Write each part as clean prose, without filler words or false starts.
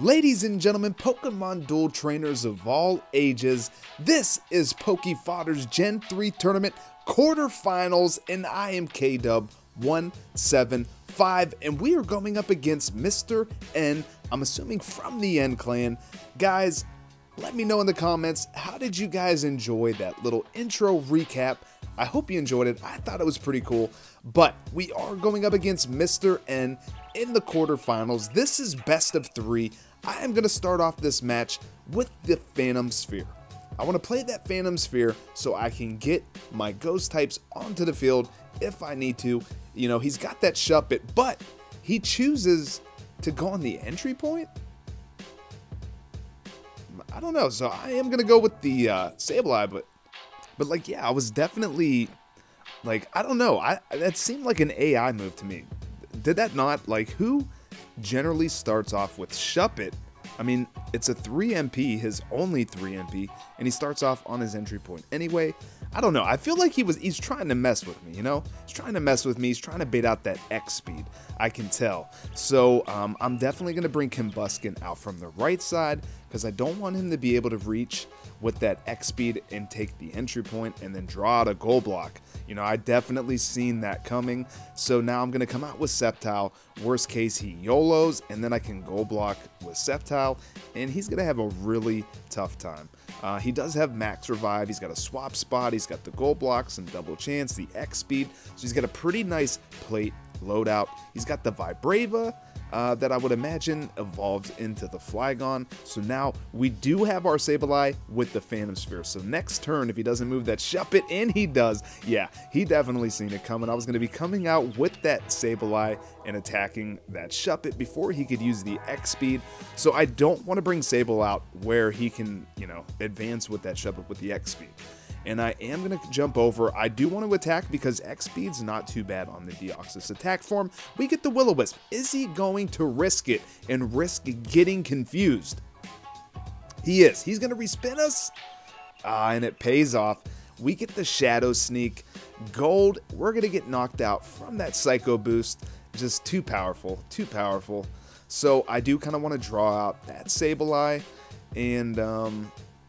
Ladies and gentlemen, Pokemon Duel trainers of all ages, this is Poke Fodder's Gen 3 Tournament quarterfinals, and I am K-Dub 175, and we are going up against Mr. N, I'm assuming from the N clan. Guys, let me know in the comments, how did you guys enjoy that little intro recap? I hope you enjoyed it. I thought it was pretty cool, but we are going up against Mr. N in the quarterfinals. This is best of 3. I am going to start off this match with the Phantom Sphere. I want to play that Phantom Sphere so I can get my ghost types onto the field if I need to. You know, he's got that Shuppet, but he chooses to go on the entry point? I don't know, so I am going to go with the Sableye, but like, yeah, I was definitely, like, I don't know, that seemed like an AI move to me. Did that not? Like, who generally starts off with Shuppet? I mean, it's a 3 MP, his only 3 MP, and he starts off on his entry point. Anyway, I don't know. I feel like he's trying to mess with me, you know? He's trying to mess with me. He's trying to bait out that X speed. I can tell. So, I'm definitely going to bring Combuskin out from the right side because I don't want him to be able to reach with that X speed and take the entry point and then draw out a goal block. You know, I definitely seen that coming. So now I'm going to come out with Sceptile. Worst case, he YOLOs, and then I can goal block with Sceptile, and he's going to have a really tough time. He does have max revive. He's got a swap spot. He's got the goal blocks and double chance, the X speed. So he's got a pretty nice plate loadout. He's got the Vibrava that I would imagine evolved into the Flygon. So now we do have our Sableye with the Phantom Sphere. So next turn, if he doesn't move that Shuppet, and he does, yeah, he definitely seen it coming. I was going to be coming out with that Sableye and attacking that Shuppet before he could use the X speed. So I don't want to bring Sable out where he can, you know, advance with that Shuppet with the X speed. And I am going to jump over. I do want to attack because X speed's not too bad on the Deoxys attack form. We get the Will-O-Wisp. Is he going to risk it and risk getting confused? He is. He's going to respin us. And it pays off. We get the Shadow Sneak. Gold. We're going to get knocked out from that Psycho Boost. Just too powerful. Too powerful. So I do kind of want to draw out that Sableye and,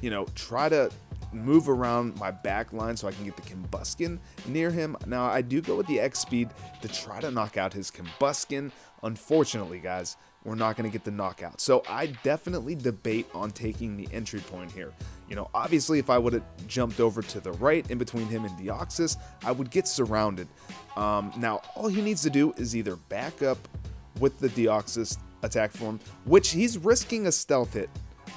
you know, try to move around my back line so I can get the Combuskin near him. Now, I do go with the X speed to try to knock out his Combuskin. Unfortunately, guys, we're not going to get the knockout. So I definitely debate on taking the entry point here. You know, obviously, if I would have jumped over to the right in between him and Deoxys, I would get surrounded. Now, all he needs to do is either back up with the Deoxys attack form, which he's risking a stealth hit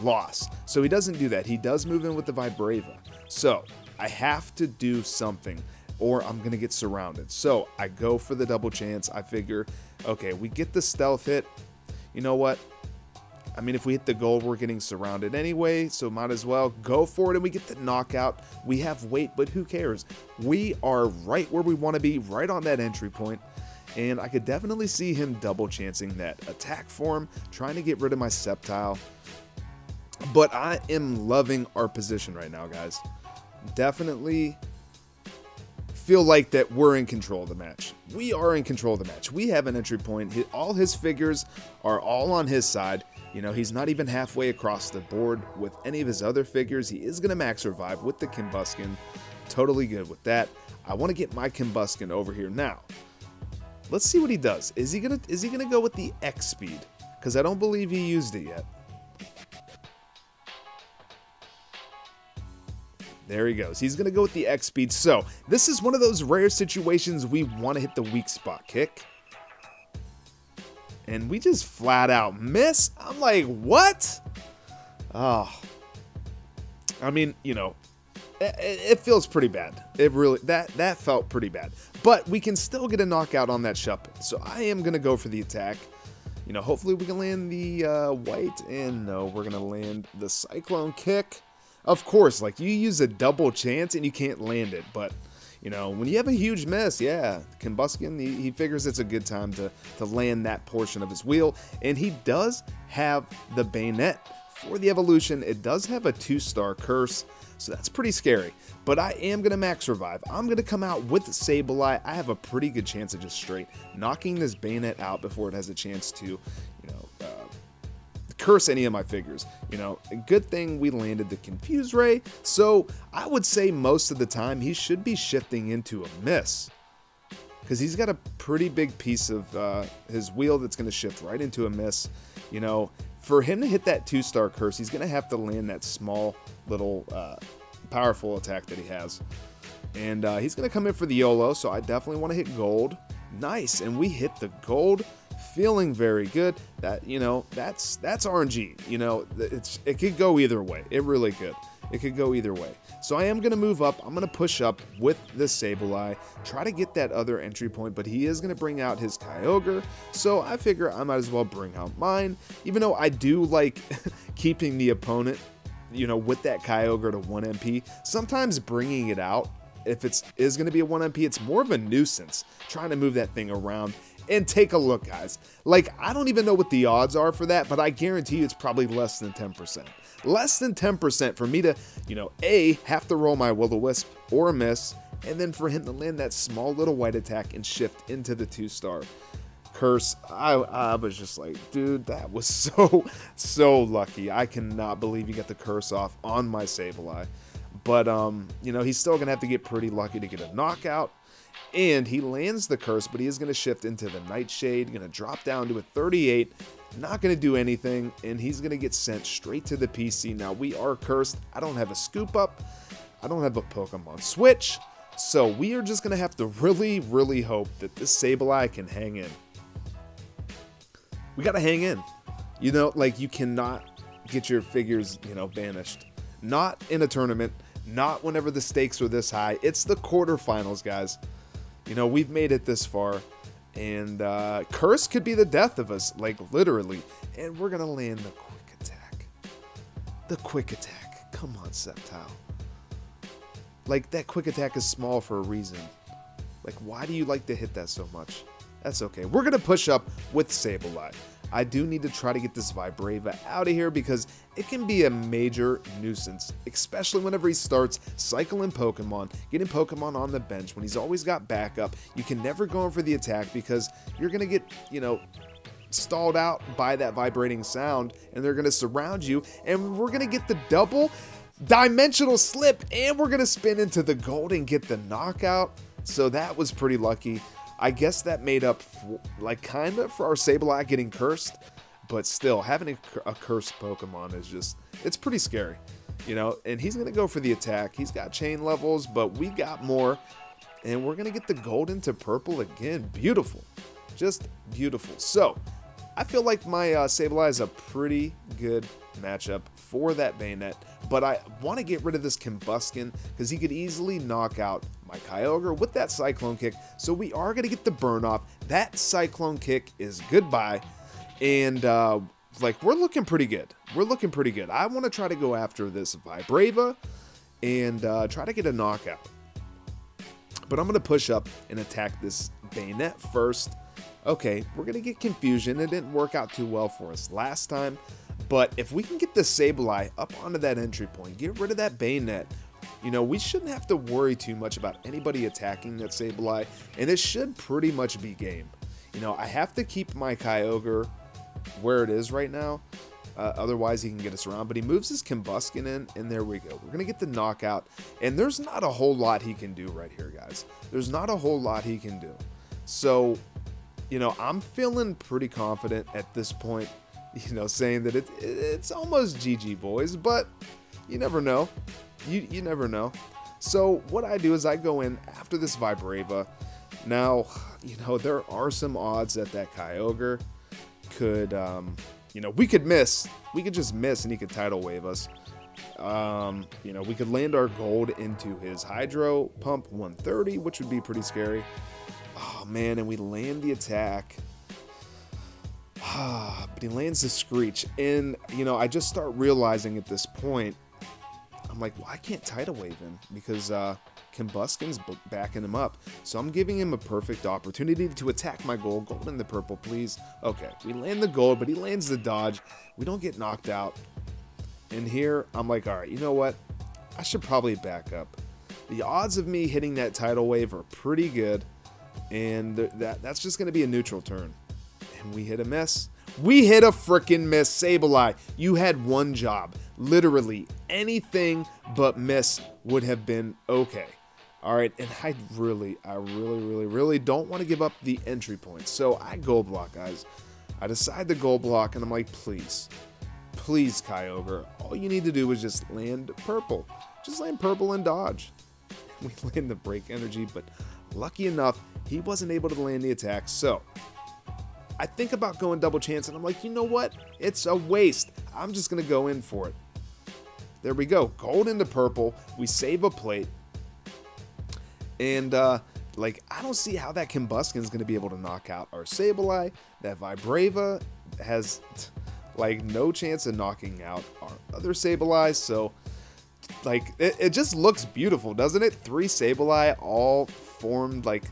loss. So he doesn't do that. He does move in with the Vibrava. So I have to do something or I'm going to get surrounded. So I go for the double chance. I figure, okay, we get the stealth hit. You know what? I mean, if we hit the goal, we're getting surrounded anyway, so might as well go for it, and we get the knockout. We have weight, but who cares? We are right where we want to be, right on that entry point. And I could definitely see him double chancing that attack form, trying to get rid of my Sceptile. But I am loving our position right now, guys. Definitely feel like that we're in control of the match. We are in control of the match. We have an entry point. All his figures are all on his side. You know, he's not even halfway across the board with any of his other figures. He is going to max revive with the Combuskin. Totally good with that. I want to get my Combuskin over here now. Let's see what he does. Is he gonna go with the X speed? Because I don't believe he used it yet. There he goes. He's going to go with the X speed. So this is one of those rare situations we want to hit the weak spot kick. And we just flat out miss. I'm like, what? Oh. I mean, you know, it feels pretty bad. It really, that felt pretty bad. But we can still get a knockout on that Shuppet. So I am going to go for the attack. You know, hopefully we can land the white. And no, we're going to land the Cyclone kick. Of course, like, you use a double chance and you can't land it, but, you know, when you have a huge miss, yeah, Combuskin, he figures it's a good time to land that portion of his wheel, and he does have the Bayonet for the evolution. It does have a 2-star curse, so that's pretty scary, but I am going to max revive. I'm going to come out with Sableye. I have a pretty good chance of just straight knocking this Bayonet out before it has a chance to, you know, curse any of my figures. You know, a good thing we landed the Confuse Ray, so I would say most of the time he should be shifting into a miss. Because he's got a pretty big piece of his wheel that's going to shift right into a miss. You know, for him to hit that 2-star curse, he's going to have to land that small little powerful attack that he has. And he's going to come in for the YOLO, so I definitely want to hit gold. Nice, and we hit the gold. Feeling very good. That, you know, that's RNG. You know, it could go either way. It really could. It could go either way. So I am going to move up. I'm going to push up with the Sableye, try to get that other entry point, but he is going to bring out his Kyogre, so I figure I might as well bring out mine, even though I do like keeping the opponent, you know, with that Kyogre to 1 MP. Sometimes bringing it out, if it is going to be a 1 MP, it's more of a nuisance trying to move that thing around. And take a look, guys. Like, I don't even know what the odds are for that, but I guarantee you it's probably less than 10%. Less than 10% for me to, you know, A, have to roll my Will-O-Wisp or a miss, and then for him to land that small little white attack and shift into the 2-star curse. I was just like, dude, that was so lucky. I cannot believe you got the curse off on my Sableye. But, you know, he's still going to have to get pretty lucky to get a knockout. And he lands the curse, but he is going to shift into the Nightshade, going to drop down to a 38, not going to do anything, and he's going to get sent straight to the PC. Now, we are cursed. I don't have a scoop up. I don't have a Pokemon Switch, so we are just going to have to really hope that this Sableye can hang in. We got to hang in. You know, like, you cannot get your figures, you know, banished. Not in a tournament, not whenever the stakes are this high. It's the quarterfinals, guys. You know, we've made it this far, and curse could be the death of us, like literally. And we're gonna land the quick attack. The quick attack. Come on, Sceptile. Like, that quick attack is small for a reason. Like, why do you like to hit that so much? That's okay. We're gonna push up with Sableye. I do need to try to get this Vibrava out of here because it can be a major nuisance, especially whenever he starts cycling Pokemon, getting Pokemon on the bench when he's always got backup. You can never go in for the attack because you're going to get, you know, stalled out by that vibrating sound, and they're going to surround you, and we're going to get the double dimensional slip, and we're going to spin into the gold and get the knockout. So that was pretty lucky. I guess that made up, like, kind of for our Sableye getting cursed, but still, having a cursed Pokemon is just, it's pretty scary, you know, and he's going to go for the attack. He's got chain levels, but we got more, and we're going to get the gold into purple again. Beautiful. Just beautiful. So, I feel like my Sableye is a pretty good matchup for that Bayonet, but I want to get rid of this Combuskin because he could easily knock out my Kyogre with that Cyclone Kick, so we are going to get the burn off. That Cyclone Kick is goodbye, and like, we're looking pretty good. We're looking pretty good. I want to try to go after this Vibrava and try to get a knockout, but I'm going to push up and attack this Bayonet first. Okay, we're going to get Confusion. It didn't work out too well for us last time, but if we can get the Sableye up onto that entry point, get rid of that Bayonet, you know, we shouldn't have to worry too much about anybody attacking that Sableye, and it should pretty much be game. You know, I have to keep my Kyogre where it is right now, otherwise he can get us around, but he moves his Combuskin in, and there we go. We're going to get the knockout, and there's not a whole lot he can do right here, guys. There's not a whole lot he can do. So, you know, I'm feeling pretty confident at this point, you know, saying that it's almost GG, boys, but you never know. You never know. So what I do is I go in after this Vibrava. Now, you know, there are some odds that that Kyogre could, you know, we could miss. We could just miss and he could Tidal Wave us. You know, we could land our gold into his Hydro Pump 130, which would be pretty scary. Oh, man, and we land the attack. But he lands the Screech. And, you know, I just start realizing at this point, I'm like, well, I can't Tidal Wave him because Combuskin's backing him up. So I'm giving him a perfect opportunity to attack my gold. Gold in the purple, please. Okay, we land the gold, but he lands the dodge. We don't get knocked out. And here, I'm like, all right, you know what? I should probably back up. The odds of me hitting that Tidal Wave are pretty good. And that's just going to be a neutral turn. And we hit a miss. We hit a freaking miss. Sableye, you had one job. Literally anything but miss would have been okay. Alright, and I really don't want to give up the entry points. So I gold block, guys. I decide to gold block, and I'm like, please, Kyogre, all you need to do is just land purple. Just land purple and dodge. We land the break energy, but lucky enough, he wasn't able to land the attack. So I think about going double chance, and I'm like, you know what? It's a waste. I'm just going to go in for it. There we go. Gold into purple. We save a plate. And, like, I don't see how that Combuskin is going to be able to knock out our Sableye. That Vibrava has, like, no chance of knocking out our other Sableye. So, like, it just looks beautiful, doesn't it? 3 Sableye all formed, like,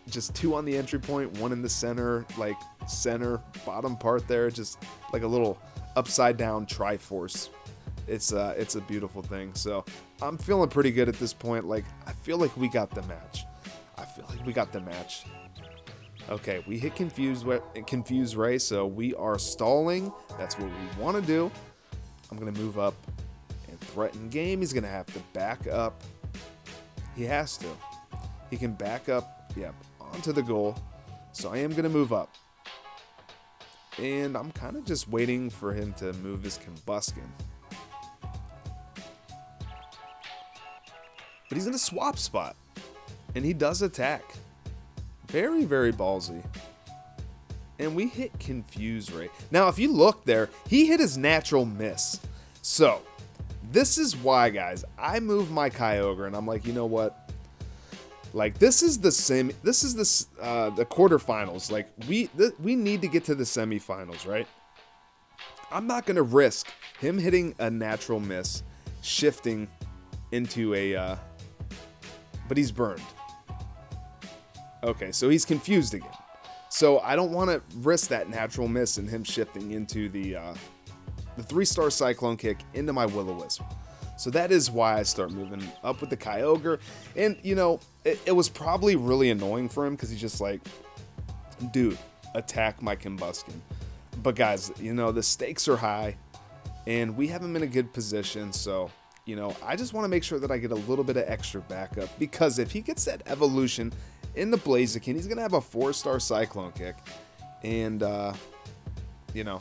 just 2 on the entry point, 1 in the center, like, center, bottom part there. Just like a little upside down Triforce. It's a beautiful thing. So I'm feeling pretty good at this point. Like, I feel like we got the match. Okay, we hit Confuse Ray, so we are stalling. That's what we want to do. I'm gonna move up and threaten game. He's gonna have to back up. He has to. He can back up, yep, onto the goal. So I am gonna move up. And I'm kind of just waiting for him to move his Combuskin. But he's in a swap spot. And he does attack. Very, very ballsy. And we hit Confuse Ray. Now, if you look there, he hit his natural miss. So, this is why, guys, I move my Kyogre, and I'm like, you know what? Like, this is the quarterfinals. Like, we need to get to the semifinals, right? I'm not going to risk him hitting a natural miss, shifting into a... but he's burned. Okay, so he's confused again. So I don't want to risk that natural miss and him shifting into the 3-star Cyclone Kick into my Will-O-Wisp. So that is why I start moving up with the Kyogre. And, you know, it was probably really annoying for him because he's just like, dude, attack my Combuskin. But guys, you know, the stakes are high and we have him in a good position. So, you know, I just want to make sure that I get a little bit of extra backup, because if he gets that evolution in the Blaziken, he's going to have a 4-star Cyclone Kick. And, you know,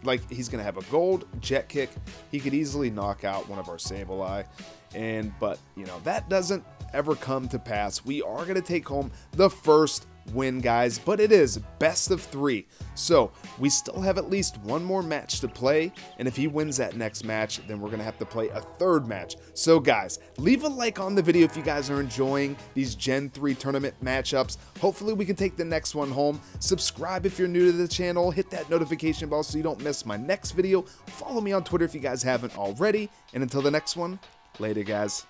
like, he's going to have a gold Jet Kick. He could easily knock out one of our Sableye. But, you know, that doesn't ever come to pass. We are going to take home the first win, guys, but it is best of 3. So we still have at least one more match to play, and if he wins that next match, then we're gonna have to play a 3rd match. So guys, leave a like on the video if you guys are enjoying these Gen 3 tournament matchups. Hopefully we can take the next one home. Subscribe if you're new to the channel, hit that notification bell so you don't miss my next video. Follow me on Twitter if you guys haven't already, and until the next one, later guys.